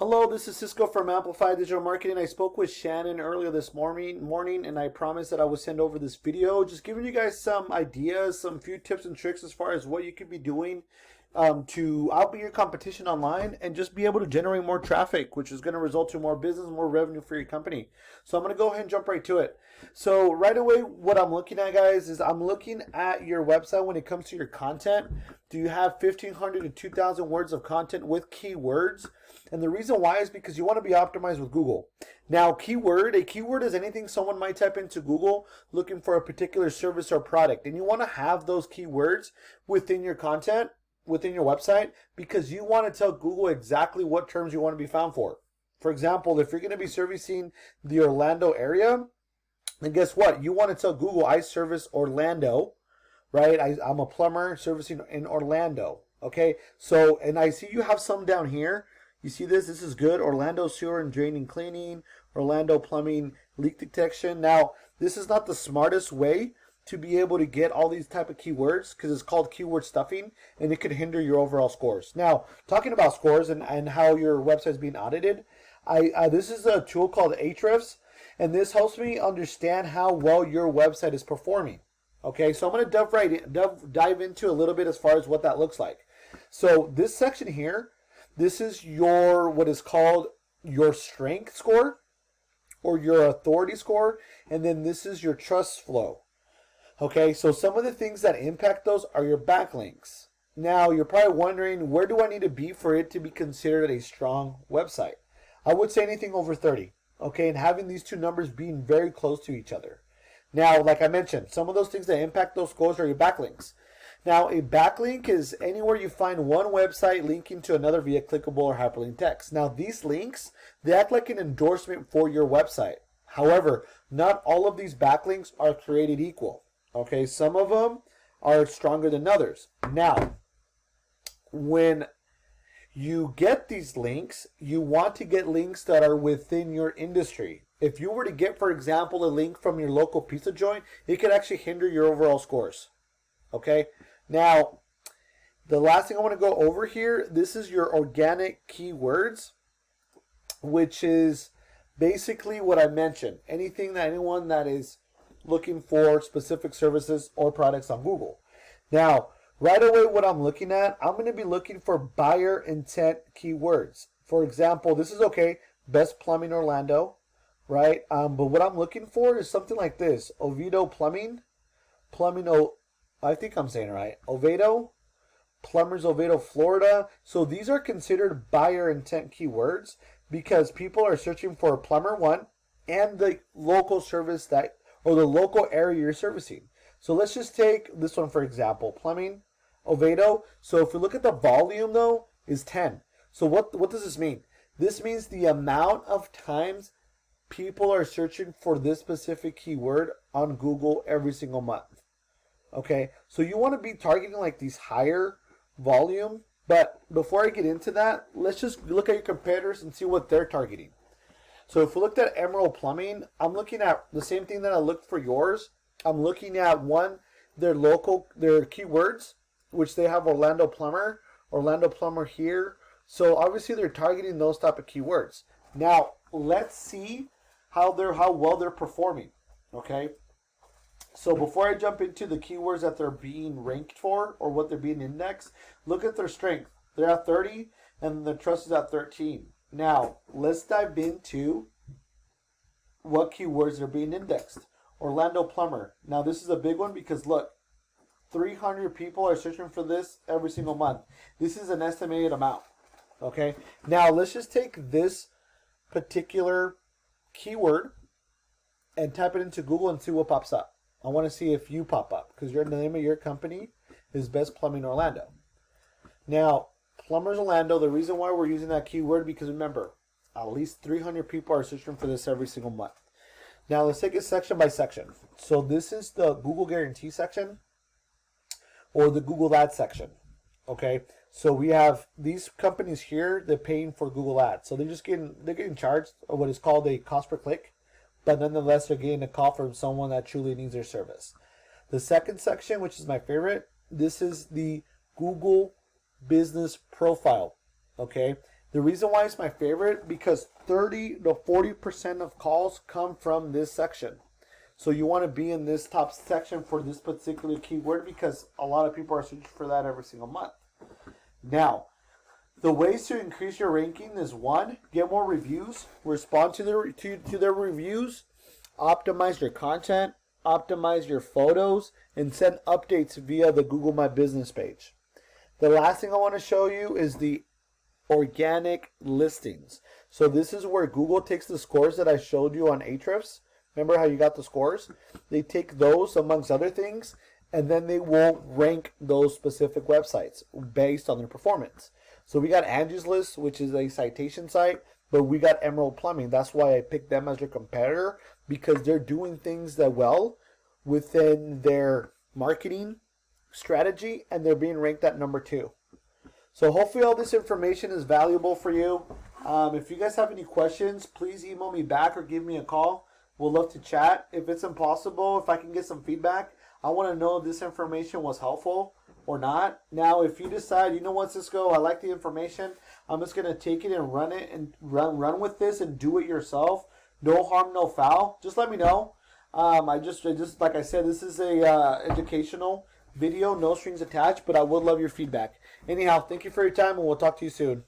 Hello, this is Cisco from Amplify Digital Marketing. I spoke with Shannon earlier this morning, and I promised that I would send over this video, just giving you guys some ideas, some few tips and tricks as far as what you could be doing to outbeat your competition online and just be able to generate more traffic, which is going to result in more business, more revenue for your company. So I'm going to go ahead and jump right to it. So right away, what I'm looking at, guys, is I'm looking at your website when it comes to your content. Do you have 1,500 to 2,000 words of content with keywords? And the reason why is because you want to be optimized with Google. Now, a keyword is anything someone might type into Google looking for a particular service or product. And you want to have those keywords within your content, within your website, because you want to tell Google exactly what terms you want to be found for. For example, if you're going to be servicing the Orlando area, then guess what? You want to tell Google, I service Orlando, right? I'm a plumber servicing in Orlando. Okay, so, and I see you have some down here. You see this? This is good. Orlando sewer and draining cleaning, Orlando plumbing leak detection. Now, this is not the smartest way to be able to get all these type of keywords because it's called keyword stuffing and it could hinder your overall scores. Now, talking about scores and how your website is being audited, this is a tool called Ahrefs, and this helps me understand how well your website is performing. Okay, so I'm going to dive into a little bit as far as what that looks like. So this section here, this is your what is called your strength score or your authority score, and then this is your trust flow. Okay, so some of the things that impact those are your backlinks. Now, you're probably wondering, where do I need to be for it to be considered a strong website? I would say anything over 30, okay, and having these two numbers being very close to each other. Now, like I mentioned, some of those things that impact those scores are your backlinks. Now, a backlink is anywhere you find one website linking to another via clickable or hyperlink text. Now, these links, they act like an endorsement for your website. However, not all of these backlinks are created equal. Okay, some of them are stronger than others. Now, when you get these links, you want to get links that are within your industry. If you were to get, for example, a link from your local pizza joint, it could actually hinder your overall scores. Okay? Now, the last thing I want to go over here, this is your organic keywords, which is basically what I mentioned. Anyone that is looking for specific services or products on Google. Now, right away what I'm looking at, I'm going to be looking for buyer intent keywords. For example, this is okay, best plumbing Orlando, right? But what I'm looking for is something like this, Oviedo plumbing, I think I'm saying it right. Oviedo, Plumbers Oviedo, Florida. So these are considered buyer intent keywords because people are searching for a plumber, one, and the local service that, or the local area you're servicing. So let's just take this one for example, plumbing, Oviedo. So if we look at the volume though, is 10. So what does this mean? This means the amount of times people are searching for this specific keyword on Google every single month. Okay, so you want to be targeting like these higher volume, but before I get into that, let's just look at your competitors and see what they're targeting. So if we looked at Emerald Plumbing, I'm looking at the same thing that I looked for yours. I'm looking at their keywords, which they have Orlando Plumber here. So obviously they're targeting those type of keywords. Now let's see how well they're performing. Okay. So before I jump into the keywords that they're being ranked for or what they're being indexed, look at their strength. They're at 30 and the trust is at 13. Now, let's dive into what keywords are being indexed. Orlando Plumber. Now, this is a big one because look, 300 people are searching for this every single month. This is an estimated amount. Okay. Now, let's just take this particular keyword and type it into Google and see what pops up. I want to see if you pop up because the name of your company is Best Plumbing Orlando. Now, Plumbers Orlando, the reason why we're using that keyword, because remember, at least 300 people are searching for this every single month. Now, let's take it section by section. So this is the Google Guarantee section or the Google Ads section. Okay, so we have these companies here, they're paying for Google Ads. So they're getting charged what is called a cost per click, but nonetheless, they're getting a call from someone that truly needs their service. The second section, which is my favorite, this is the Google Business Profile. Okay, The reason why it's my favorite, because 30 to 40% of calls come from this section. So you want to be in this top section for this particular keyword because a lot of people are searching for that every single month. Now, the ways to increase your ranking is one, get more reviews, respond to their reviews, optimize your content, optimize your photos, and send updates via the Google My Business page. The last thing I want to show you is the organic listings. So this is where Google takes the scores that I showed you on Ahrefs. Remember how you got the scores? They take those amongst other things, and then they will rank those specific websites based on their performance. So we got Angie's List, which is a citation site, but we got Emerald Plumbing. That's why I picked them as your competitor, because they're doing things that well within their marketing strategy, and they're being ranked at number 2. So hopefully all this information is valuable for you. If you guys have any questions, please email me back or give me a call. We'll love to chat. If it's impossible, if I can get some feedback, I want to know if this information was helpful or not. Now, if you decide, you know what, Sisco, I like the information, I'm just going to take it and run it and run with this and do it yourself. No harm, no foul. Just let me know. I just like I said, this is a educational video, no strings attached, but I would love your feedback. Anyhow, thank you for your time, and we'll talk to you soon.